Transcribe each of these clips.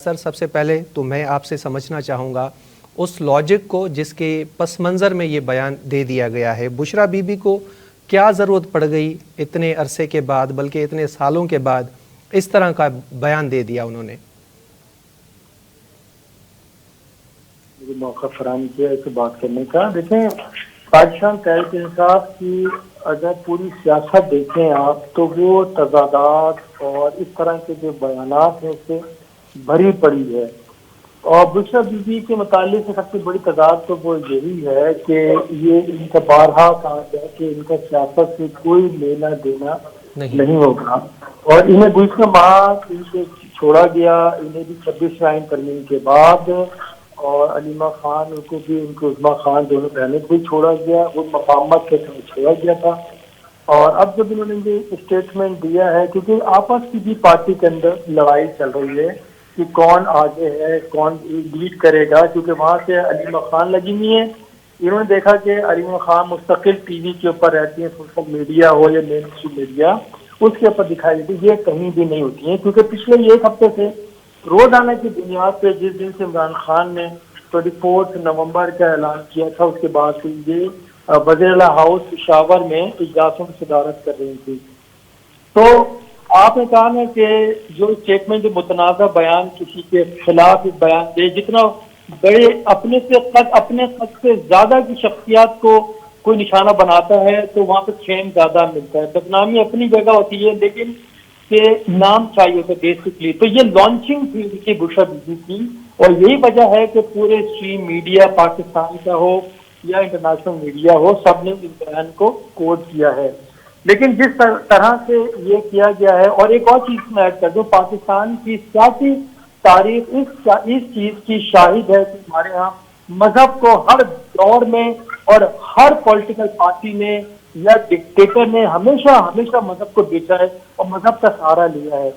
سر سب سے پہلے تو میں آپ سے سمجھنا چاہوں گا اس لاجک کو جس کے پس منظر میں یہ بیان دے دیا گیا ہے. بشریٰ بی بی کو کیا ضرورت پڑ گئی اتنے عرصے کے بعد بلکہ اتنے سالوں کے بعد اس طرح کا بیان دے دیا انہوں نے؟ مجھے موقع فراہم کیا اس بات کرنے کا. دیکھیں پاکستان تحریک انصاف کی اگر پوری سیاست دیکھیں آپ تو وہ تضادات اور اس طرح کے جو بیانات ہیں اس سے بھری پڑی ہے. اور بشریٰ بی بی کے متعلق سے سب سے بڑی تضاد تو وہ یہی ہے کہ یہ ان کا بارہا کہا ہے کہ ان کا سیاست سے کوئی لینا دینا نہیں ہوگا اور انہیں دوسرے ماہ ان سے چھوڑا گیا. انہیں بھی 26 آئین ترمیم کے بعد اور علیمہ خان ان کو بھی ان کو عظمیٰ خان دونوں بہنوں کو بھی چھوڑا گیا. وہ مقامت کے ساتھ چھوڑا گیا تھا. اور اب جب انہوں نے یہ اسٹیٹمنٹ دیا ہے کیونکہ آپس کی بھی پارٹی کے اندر لڑائی چل رہی ہے کہ کون آگے ہے کون لیڈ کرے گا, کیونکہ وہاں سے علیمہ خان لگی ہوئی ہیں. انہوں نے دیکھا کہ علیمہ خان مستقل ٹی وی کے اوپر رہتی ہیں, سوشل میڈیا ہو یا مین اسٹریم میڈیا اس کے اوپر دکھائی دیتی, یہ کہیں بھی نہیں ہوتی ہیں. کیونکہ پچھلے ایک ہفتے سے روزانہ کی بنیاد پہ جس دن سے عمران خان نے 24 نومبر کا اعلان کیا تھا اس کے بعد سے یہ وزیر اعلیٰ ہاؤس پشاور میں اجلاسوں میں صدارت کر رہی تھی. تو آپ نے کہا ہے کہ جو اسٹیٹمنٹ جو متنازع بیان کسی کے خلاف بیان دے, جتنا بڑے اپنے قد سے زیادہ کی شخصیات کو کوئی نشانہ بناتا ہے تو وہاں پہ فیم زیادہ ملتا ہے. بدنامی اپنی جگہ ہوتی ہے لیکن کہ نام چاہیے ہوتا ہے بیسکلی. تو یہ لانچنگ تھی ان کی بشریٰ بی بی کی اور یہی وجہ ہے کہ پورے اسٹریم میڈیا پاکستان کا ہو یا انٹرنیشنل میڈیا ہو سب نے اس بیان کو کوٹ کیا ہے. لیکن جس طرح سے یہ کیا گیا ہے, اور ایک اور چیز میں ایڈ کر دوں, پاکستان کی سیاسی تاریخ اس چیز کی شاہد ہے کہ ہمارے ہاں مذہب کو ہر دور میں اور ہر پولیٹیکل پارٹی نے یا ڈکٹیٹر نے ہمیشہ مذہب کو بیچا ہے اور مذہب کا سہارا لیا ہے.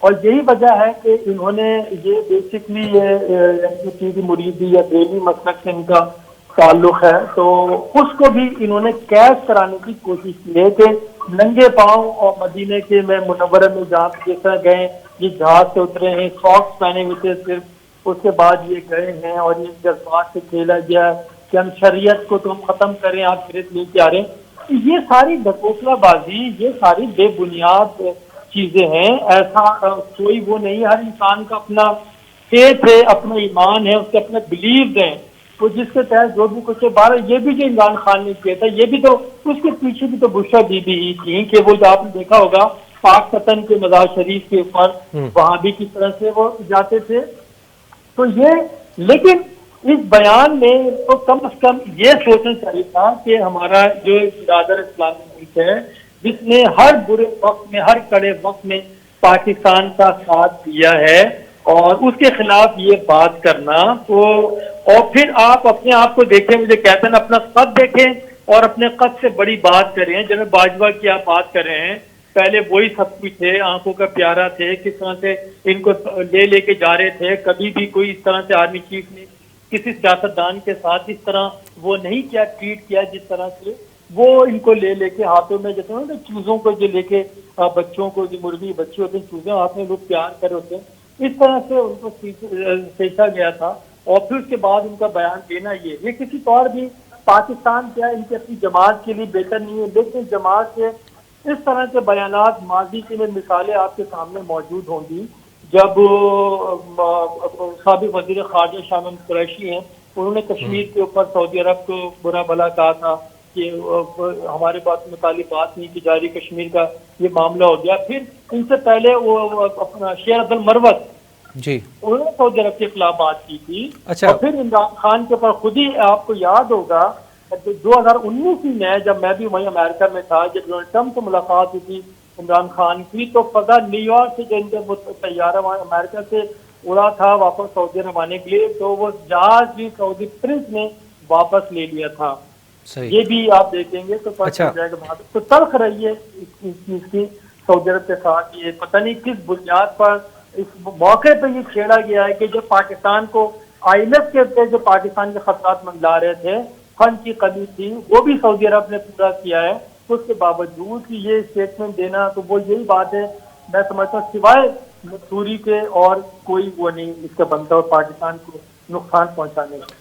اور یہی وجہ ہے کہ انہوں نے یہ بیسکلی یہ مریدی یا دینی مسلک سے ان کا تعلق ہے تو اس کو بھی انہوں نے کیش کرانے کی کوشش کی ہے کہ ننگے پاؤں اور مدینے کے میں منورہ میں جہاں جس طرح گئے یہ جہاز سے اترے ہیں, ساکس پہنے ہوئے تھے صرف, اس کے بعد یہ گئے ہیں اور یہ جذبات سے کھیلا گیا کہ ہم شریعت کو تو ہم ختم کریں, آپ پھر لے کے آ رہے ہیں. یہ ساری ڈھکوسلا بازی, یہ ساری بے بنیاد چیزیں ہیں. ایسا کوئی وہ نہیں, ہر انسان کا اپنا فیتھ ہے, اپنا ایمان ہے, اس کے اپنے بلیوز ہیں, تو جس کے تحت جو بھی کچھ بارہ یہ بھی جو عمران خان نے کیا تھا یہ بھی تو اس کے پیچھے بھی تو بشریٰ بی بی ہی تھی کہ وہ جو آپ نے دیکھا ہوگا پاک پتن کے مزار شریف کے اوپر وہاں بھی کس طرح سے وہ جاتے تھے. تو یہ لیکن اس بیان میں تو کم از کم یہ سوچنا چاہیے تھا کہ ہمارا جو برادر اسلامی ملک ہے جس نے ہر برے وقت میں ہر کڑے وقت میں پاکستان کا ساتھ دیا ہے اور اس کے خلاف یہ بات کرنا تو, اور پھر آپ اپنے آپ کو دیکھیں, مجھے کہتے ہیں اپنا قد دیکھیں اور اپنے قد سے بڑی بات کریں. جناب باجوہ کی آپ بات کر رہے ہیں, پہلے وہی سب کچھ تھے, آنکھوں کا پیارا تھے, کس طرح سے ان کو لے کے جا رہے تھے. کبھی بھی کوئی اس طرح سے آرمی چیف نے کسی سیاستدان کے ساتھ اس طرح وہ نہیں کیا, ٹریٹ کیا جس طرح سے وہ ان کو لے کے ہاتھوں میں جیسے نا چوزوں کو جو لے کے بچوں کو جو مرغی بچے ہوتے ہیں چوزیں ہاتھ میں لوگ پیار کر ہوتے ہیں, اس طرح سے ان کو سیکھا گیا تھا. اور پھر اس کے بعد ان کا بیان دینا یہ کسی طور بھی پاکستان کیا ان کی اپنی جماعت کے لیے بہتر نہیں ہے, لیکن جماعت کے اس طرح کے بیانات ماضی کی میں مثالیں آپ کے سامنے موجود ہوں گی. جب سابق وزیر خارجہ شاہ محمود قریشی ہیں, انہوں نے کشمیر کے اوپر سعودی عرب کو برا بھلا کہا تھا کہ ہمارے بات متعلق بات نہیں کی جا رہی, کشمیر کا یہ معاملہ ہو گیا. پھر ان سے پہلے وہ اپنا شیخ عبد المروت جی انہوں نے سعودی عرب کے خلاف بات کی تھی. اچھا, اور پھر عمران خان کے اوپر خود ہی آپ کو یاد ہوگا 2019 میں جب میں بھی وہیں امریکہ میں تھا, جب ڈونلڈ ٹرمپ سے ملاقات ہوئی تھی عمران خان کی, تو فضا نیو یارک سے جو طیارہ وہاں امریکہ سے اڑا تھا واپس سعودی عرب آنے کے لیے, تو وہ جہاز بھی سعودی پرنس نے واپس لے لیا تھا. یہ بھی آپ دیکھیں گے تو پتہ جائے گا. تو تلخ رہی ہے اس چیز کی سعودی عرب کے ساتھ. یہ پتہ نہیں کس بنیاد پر اس موقع پہ یہ چھیڑا گیا ہے کہ جو پاکستان کو IMF کے جو پاکستان کے خطرات منڈلا رہے تھے, فنڈ کی کمی تھی, وہ بھی سعودی عرب نے پورا کیا ہے. اس کے باوجود کہ یہ اسٹیٹمنٹ دینا, تو وہ یہی بات ہے میں سمجھتا ہوں سوائے مزدوری کے اور کوئی وہ نہیں اس کا بنتا اور پاکستان کو نقصان پہنچانے کا.